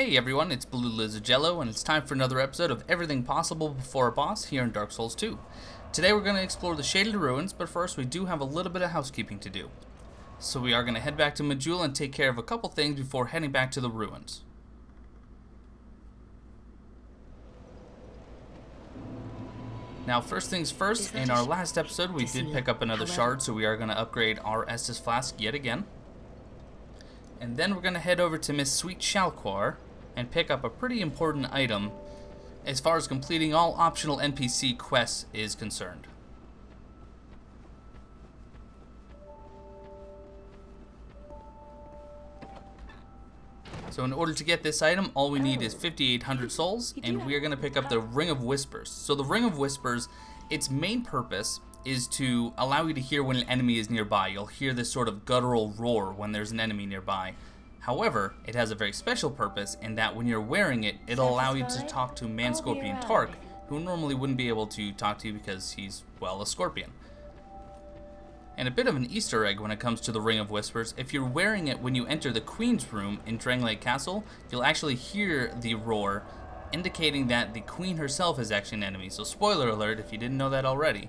Hey everyone, it's Blue Lizard Jello, and it's time for another episode of Everything Possible Before a Boss here in Dark Souls 2. Today we're going to explore the Shaded Ruins, but first we do have a little bit of housekeeping to do. So we are going to head back to Majula and take care of a couple things before heading back to the ruins. Now first things first, in our last episode we did pick up another shard, so we are going to upgrade our Estus Flask yet again. And then we're going to head over to Miss Sweet Shalquar and pick up a pretty important item as far as completing all optional NPC quests is concerned. So in order to get this item, all we need is 5,800 souls, and we are going to pick up the Ring of Whispers. So the Ring of Whispers, its main purpose is to allow you to hear when an enemy is nearby. You'll hear this sort of guttural roar when there's an enemy nearby. However, it has a very special purpose in that when you're wearing it, it'll allow you to talk to Manscorpion Tark, who normally wouldn't be able to talk to you because he's, well, a scorpion. And a bit of an Easter egg when it comes to the Ring of Whispers, if you're wearing it when you enter the Queen's room in Drangleic Castle, you'll actually hear the roar, indicating that the Queen herself is actually an enemy. So spoiler alert if you didn't know that already.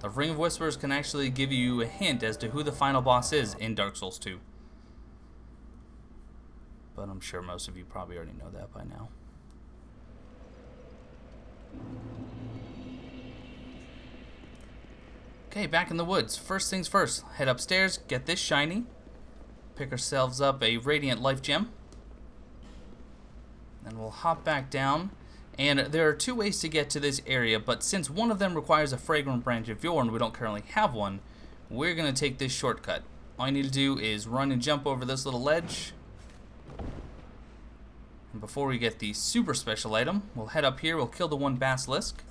The Ring of Whispers can actually give you a hint as to who the final boss is in Dark Souls 2. But I'm sure most of you probably already know that by now. Okay, back in the woods. First things first, head upstairs, get this shiny, pick ourselves up a Radiant Lifegem, then we'll hop back down. And there are two ways to get to this area, but since one of them requires a Fragrant Branch of Yore and we don't currently have one, we're going to take this shortcut. All you need to do is run and jump over this little ledge. And before we get the super special item, we'll head up here, we'll kill the one basilisk.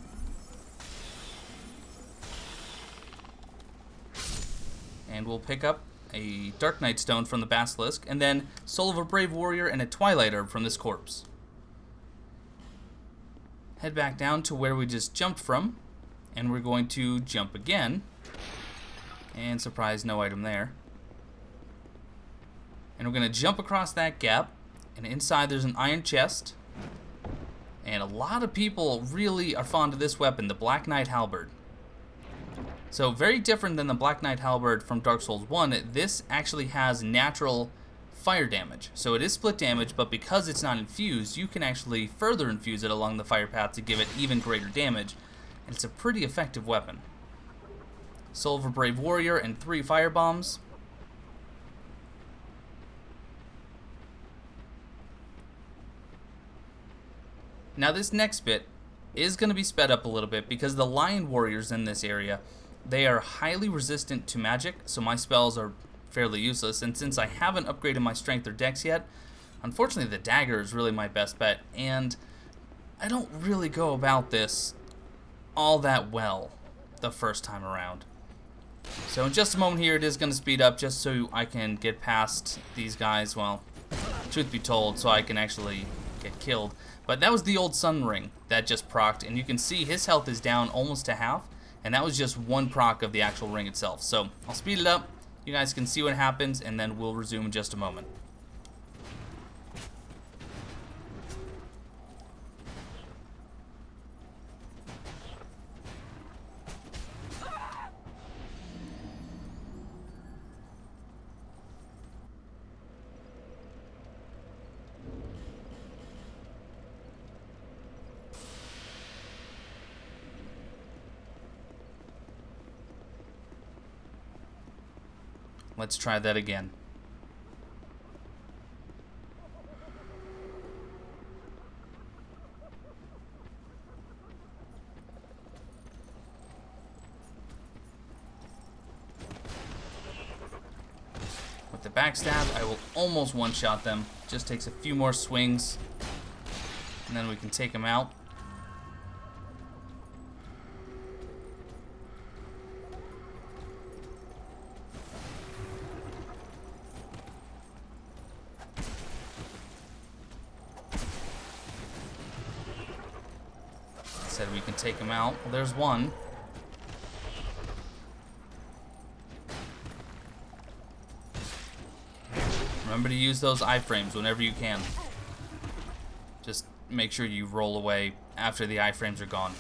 And we'll pick up a Darknight Stone from the basilisk, and then Soul of a Brave Warrior and a Twilight Herb from this corpse. Head back down to where we just jumped from, and we're going to jump again. And surprise, no item there. And we're going to jump across that gap, and inside there's an iron chest. And a lot of people really are fond of this weapon, the Black Knight Halberd. So very different than the Black Knight Halberd from Dark Souls 1, this actually has natural fire damage. So it is split damage, but because it's not infused, you can actually further infuse it along the fire path to give it even greater damage. And it's a pretty effective weapon. Soul of a Brave Warrior and 3 Firebombs. Now this next bit is going to be sped up a little bit because the Lion Warriors in this area, they are highly resistant to magic, so my spells are fairly useless, and since I haven't upgraded my strength or dex yet, unfortunately the dagger is really my best bet, and I don't really go about this all that well the first time around. So in just a moment here it is going to speed up just so I can get past these guys, well, truth be told, so I can actually get killed. But that was the old Sun Ring that just procced, and you can see his health is down almost to half, and that was just one proc of the actual ring itself. So I'll speed it up. You guys can see what happens, and then we'll resume in just a moment. Let's try that again. With the backstab, I will almost one-shot them. Just takes a few more swings, and then we can take them out. We can take him out. Well, there's one. Remember to use those iframes whenever you can. make sure you roll away after the iframes are gone.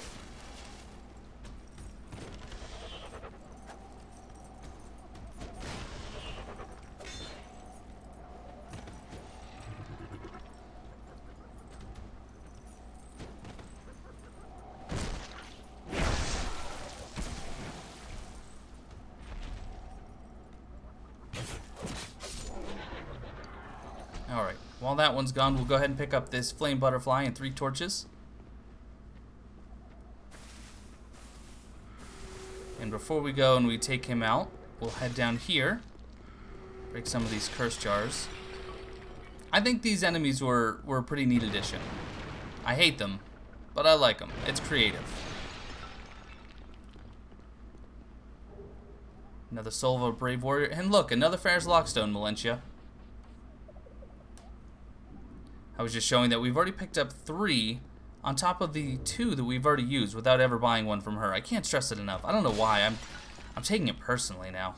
Alright, while that one's gone, we'll go ahead and pick up this flame butterfly and 3 torches. And before we go and we take him out, we'll head down here, break some of these curse jars. I think these enemies were a pretty neat addition. I hate them, but I like them. It's creative. Another soul of a brave warrior. And look, another Pharros Lockstone, Melentia. I was just showing that we've already picked up 3 on top of the 2 that we've already used without ever buying one from her. I can't stress it enough. I don't know why. I'm taking it personally now.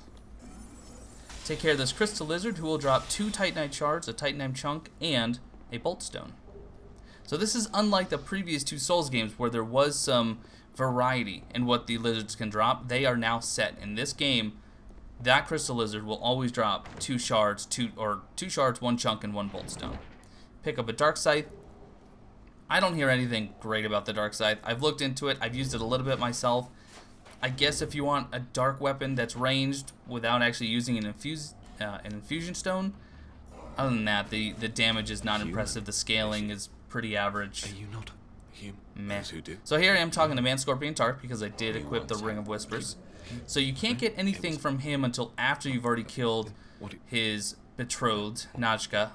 Take care of this crystal lizard, who will drop 2 Titanite Shards, a Titanite Chunk, and a Boltstone. So this is unlike the previous 2 Souls games where there was some variety in what the lizards can drop. They are now set. In this game, that crystal lizard will always drop 2 shards, 2 shards, 1 chunk, and 1 Boltstone. Pick up a Dark Scythe. I don't hear anything great about the Dark Scythe. I've looked into it. I've used it a little bit myself. I guess if you want a dark weapon that's ranged without actually using an infusion stone, other than that, the damage is not impressive. The scaling is pretty average. Are you not human? Meh. Who do? So here I am talking to Manscorpion Tark because I did equip the Ring of Whispers. So you can't get anything from him until after you've already killed his betrothed, Najka,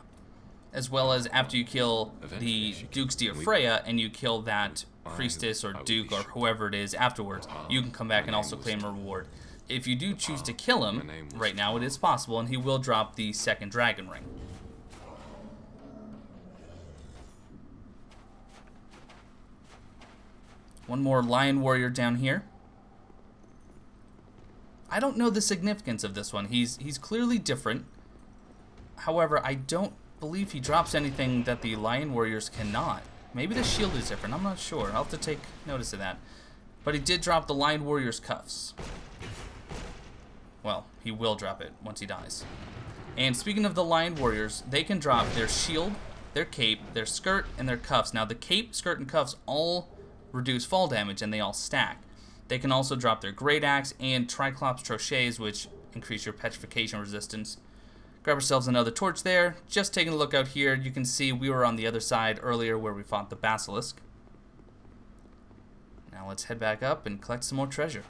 as well as after you kill the Duke's Dear Freya and you kill that priestess or duke or whoever it is afterwards, you can come back and also claim a reward. If you do choose to kill him, right now it is possible, and he will drop the 2nd dragon ring. One more lion warrior down here. I don't know the significance of this one. He's clearly different. However, I don't believe he drops anything that the lion warriors cannot. Maybe the shield is different. I'm not sure. I'll have to take notice of that. But he did drop the lion warrior's cuffs. Well, he will drop it once he dies. And speaking of the lion warriors, they can drop their shield, their cape, their skirt, and their cuffs. Now, the cape, skirt, and cuffs all reduce fall damage, and they all stack. They can also drop their great axe and Triclops trochets, which increase your petrification resistance. Grab ourselves another torch there. Just taking a look out here, you can see we were on the other side earlier where we fought the basilisk. Now let's head back up and collect some more treasure.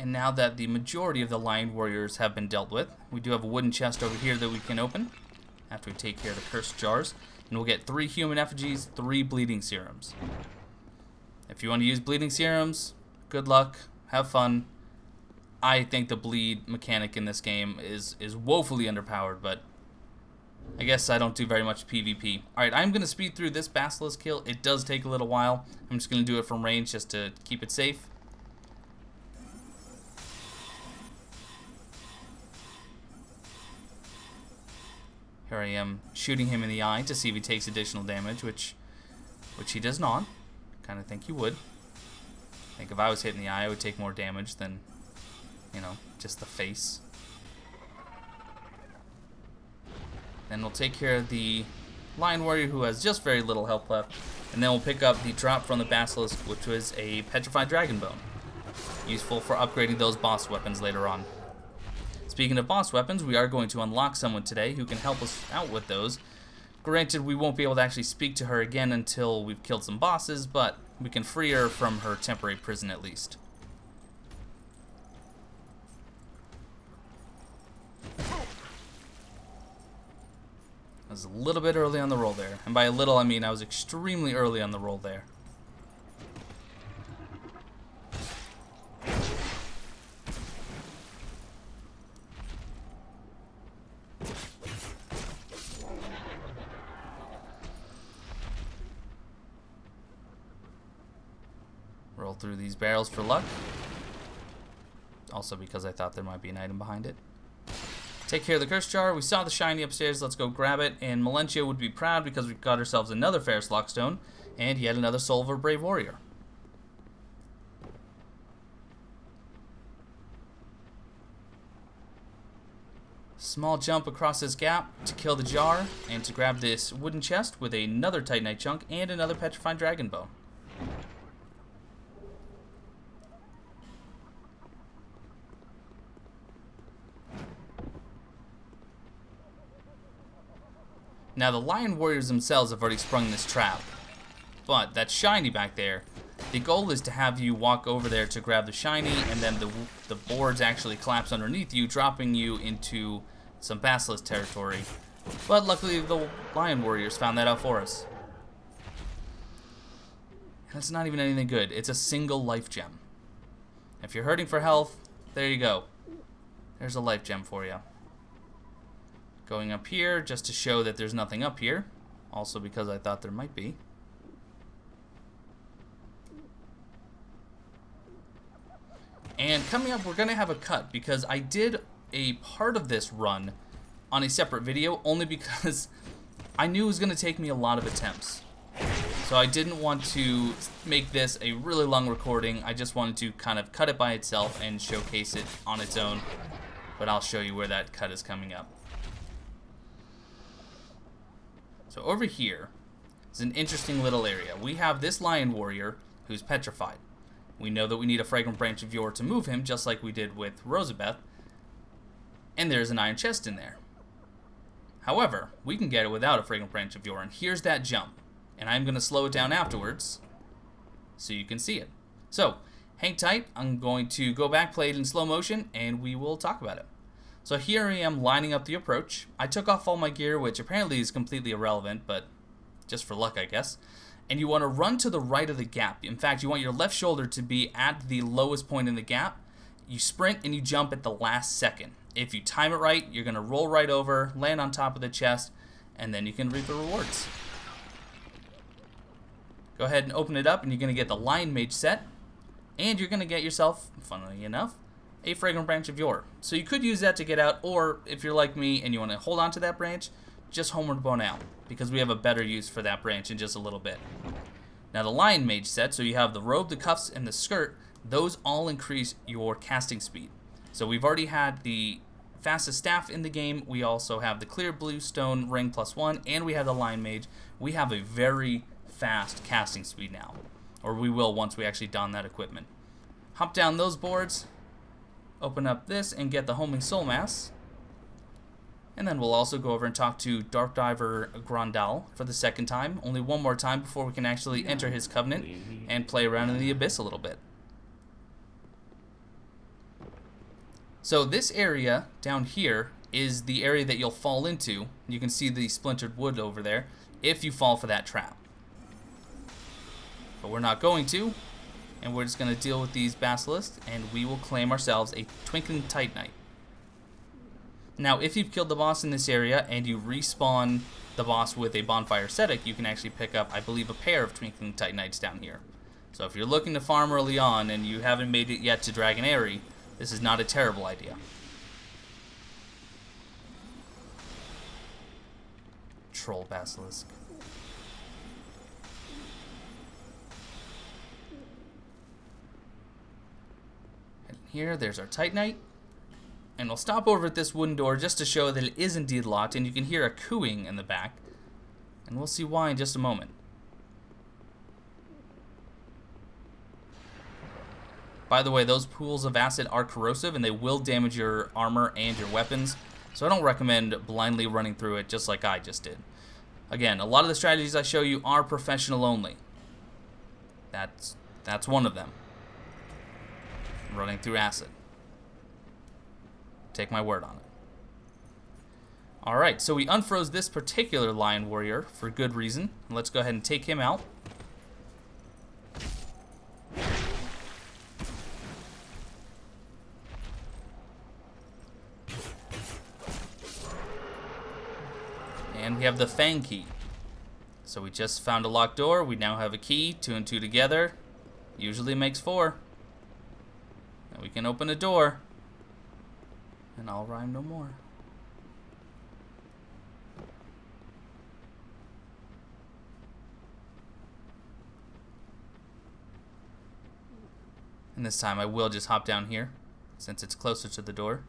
And now that the majority of the lion warriors have been dealt with, we do have a wooden chest over here that we can open after we take care of the cursed jars. And we'll get 3 human effigies, 3 bleeding serums. If you want to use bleeding serums, good luck, have fun. I think the bleed mechanic in this game is woefully underpowered, but I guess I don't do very much PvP. Alright, I'm going to speed through this basilisk kill. It does take a little while. I'm just going to do it from range just to keep it safe. Here I am shooting him in the eye to see if he takes additional damage, which he does not. Kind of think he would. I think if I was hit in the eye, I would take more damage than, you know, just the face. Then we'll take care of the lion warrior who has just very little health left. And then we'll pick up the drop from the basilisk, which was a petrified dragon bone. Useful for upgrading those boss weapons later on. Speaking of boss weapons, we are going to unlock someone today who can help us out with those. Granted, we won't be able to actually speak to her again until we've killed some bosses, but we can free her from her temporary prison at least. I was a little bit early on the roll there. And by a little, I mean I was extremely early on the roll there. Roll through these barrels for luck. Also because I thought there might be an item behind it. Take care of the curse jar. We saw the shiny upstairs. Let's go grab it. And Melentia would be proud because we got ourselves another Pharros Lockstone and yet another soul of a brave warrior. Small jump across this gap to kill the jar and to grab this wooden chest with another Titanite Chunk and another petrified dragon bone. Now the lion warriors themselves have already sprung this trap, but that shiny back there, the goal is to have you walk over there to grab the shiny, and then the boards actually collapse underneath you, dropping you into some basilisk territory. But luckily the lion warriors found that out for us. And it's not even anything good. It's a single life gem. If you're hurting for health, there you go. There's a life gem for you. Going up here just to show that there's nothing up here. Also because I thought there might be. And coming up, we're going to have a cut because I did a part of this run on a separate video only because I knew it was going to take me a lot of attempts. So I didn't want to make this a really long recording. I just wanted to kind of cut it by itself and showcase it on its own. But I'll show you where that cut is coming up. So over here is an interesting little area. We have this lion warrior who's petrified. We know that we need a fragrant branch of yore to move him, just like we did with Rosabeth. And there's an iron chest in there. However, we can get it without a fragrant branch of yore, and here's that jump. And I'm going to slow it down afterwards so you can see it. So, hang tight. I'm going to go back, play it in slow motion, and we will talk about it. So here I am lining up the approach. I took off all my gear, which apparently is completely irrelevant, but just for luck, I guess. And you want to run to the right of the gap. In fact, you want your left shoulder to be at the lowest point in the gap. You sprint and you jump at the last second. If you time it right, you're going to roll right over, land on top of the chest, and then you can reap the rewards. Go ahead and open it up, and you're going to get the Lion Mage set. And you're going to get yourself, funnily enough, a fragrant branch of yore. So you could use that to get out, or if you're like me and you want to hold on to that branch, just homeward bone out, because we have a better use for that branch in just a little bit. Now the Lion Mage set, so you have the robe, the cuffs, and the skirt, those all increase your casting speed. So we've already had the fastest staff in the game, we also have the clear blue stone ring +1, and we have the Lion Mage. We have a very fast casting speed now, or we will once we actually don that equipment. Hop down those boards, open up this, and get the homing soul mass. And then we'll also go over and talk to Dark Diver Grandal for the second time. Only one more time before we can actually enter his covenant and play around in the abyss a little bit. So this area down here is the area that you'll fall into. You can see the splintered wood over there if you fall for that trap. But we're not going to, and we're just going to deal with these basilisks, and we will claim ourselves a twinkling Titanite. Now, if you've killed the boss in this area and you respawn the boss with a bonfire ascetic, you can actually pick up, I believe, a pair of twinkling Titanites down here. So if you're looking to farm early on and you haven't made it yet to Dragon Aerie, this is not a terrible idea. Troll basilisk. And here, there's our Titanite. And we'll stop over at this wooden door just to show that it is indeed locked, and you can hear a cooing in the back. And we'll see why in just a moment. By the way, those pools of acid are corrosive, and they will damage your armor and your weapons. So I don't recommend blindly running through it just like I just did. Again, a lot of the strategies I show you are professional only. That's one of them. Running through acid. Take my word on it. Alright, so we unfroze this particular lion warrior for good reason. Let's go ahead and take him out. And we have the Fang key. So we just found a locked door. We now have a key, 2 and 2 together. Usually makes 4. And we can open a door. And I'll rhyme no more. And this time I will just hop down here, since it's closer to the door.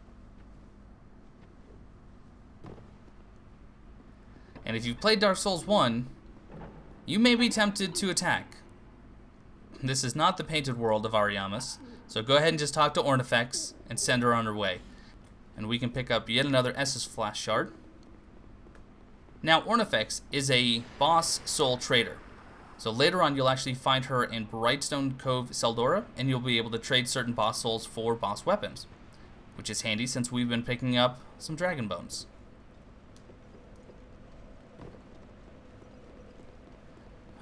And if you've played Dark Souls 1, you may be tempted to attack. This is not the painted world of Ariamis, so go ahead and just talk to Ornifex and send her on her way. And we can pick up yet another Estus Flash Shard. Now, Ornifex is a boss soul trader. So later on, you'll actually find her in Brightstone Cove, Seldora, and you'll be able to trade certain boss souls for boss weapons, which is handy since we've been picking up some dragon bones.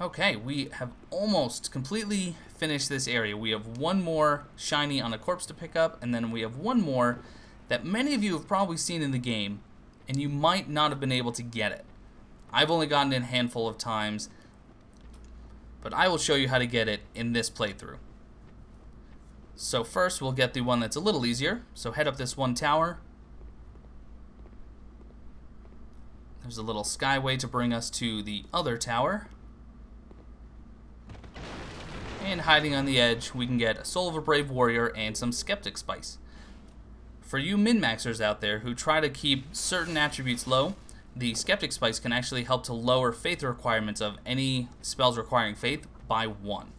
Okay, we have almost completely finished this area. We have one more shiny on a corpse to pick up, and then we have one more that many of you have probably seen in the game, and you might not have been able to get it. I've only gotten it a handful of times, but I will show you how to get it in this playthrough. So first, we'll get the one that's a little easier. So head up this one tower. There's a little skyway to bring us to the other tower. And hiding on the edge, we can get a Soul of a Brave Warrior and some Skeptic Spice. For you min-maxers out there who try to keep certain attributes low, the Skeptic Spice can actually help to lower faith requirements of any spells requiring faith by 1.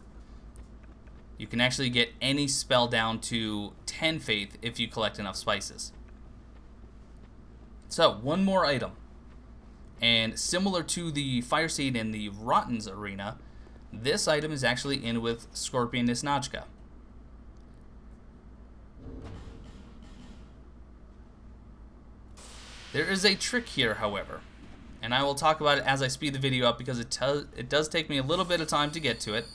You can actually get any spell down to 10 faith if you collect enough spices. So, one more item. And similar to the Fire Seed in the Rotten's arena, this item is actually in with Scorpion Nisnajka. There is a trick here, however, and I will talk about it as I speed the video up because it does take me a little bit of time to get to it.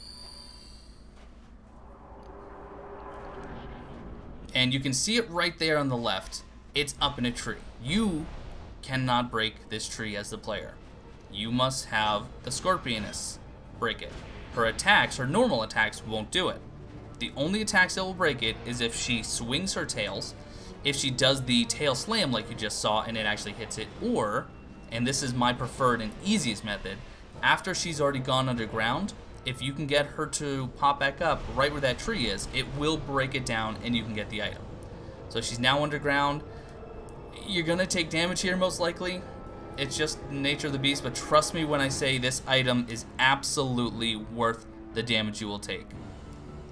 And you can see it right there on the left. It's up in a tree. You cannot break this tree as the player. You must have the Scorpioness break it. Her attacks, her normal attacks, won't do it. The only attacks that will break it is if she swings her tails, if she does the tail slam like you just saw and it actually hits it, or, and this is my preferred and easiest method, after she's already gone underground, if you can get her to pop back up right where that tree is, it will break it down and you can get the item. So she's now underground. You're gonna take damage here most likely. It's just the nature of the beast, but trust me when I say this item is absolutely worth the damage you will take.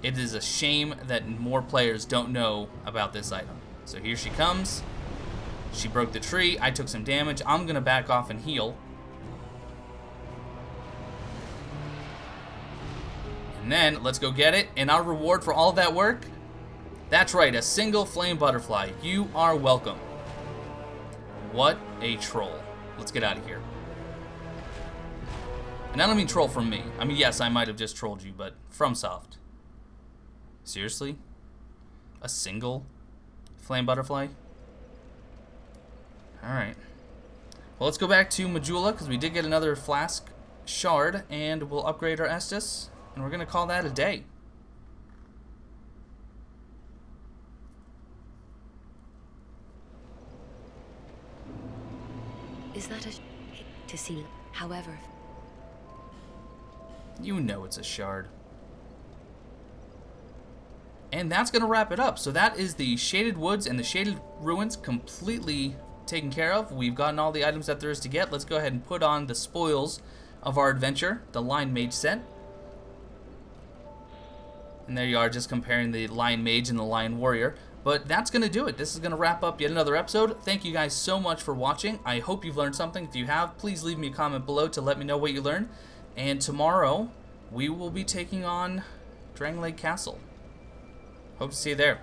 It is a shame that more players don't know about this item. So here she comes. She broke the tree. I took some damage. I'm going to back off and heal. And then let's go get it. And our reward for all of that work? That's right, a single flame butterfly. You are welcome. What a troll. Let's get out of here. And I don't mean troll from me. I mean, yes, I might have just trolled you, but FromSoft. Seriously? A single flame butterfly? Alright. Well, let's go back to Majula, because we did get another flask shard, and we'll upgrade our Estus, and we're going to call that a day. Is that to see? However, you know it's a shard. And that's going to wrap it up. So that is the Shaded Woods and the Shaded Ruins completely taken care of. We've gotten all the items that there is to get. Let's go ahead and put on the spoils of our adventure, the Lion Mage set. And there you are, just comparing the Lion Mage and the Lion Warrior. But that's going to do it. This is going to wrap up yet another episode. Thank you guys so much for watching. I hope you've learned something. If you have, please leave me a comment below to let me know what you learned. And tomorrow, we will be taking on Drangleic Castle. Hope to see you there.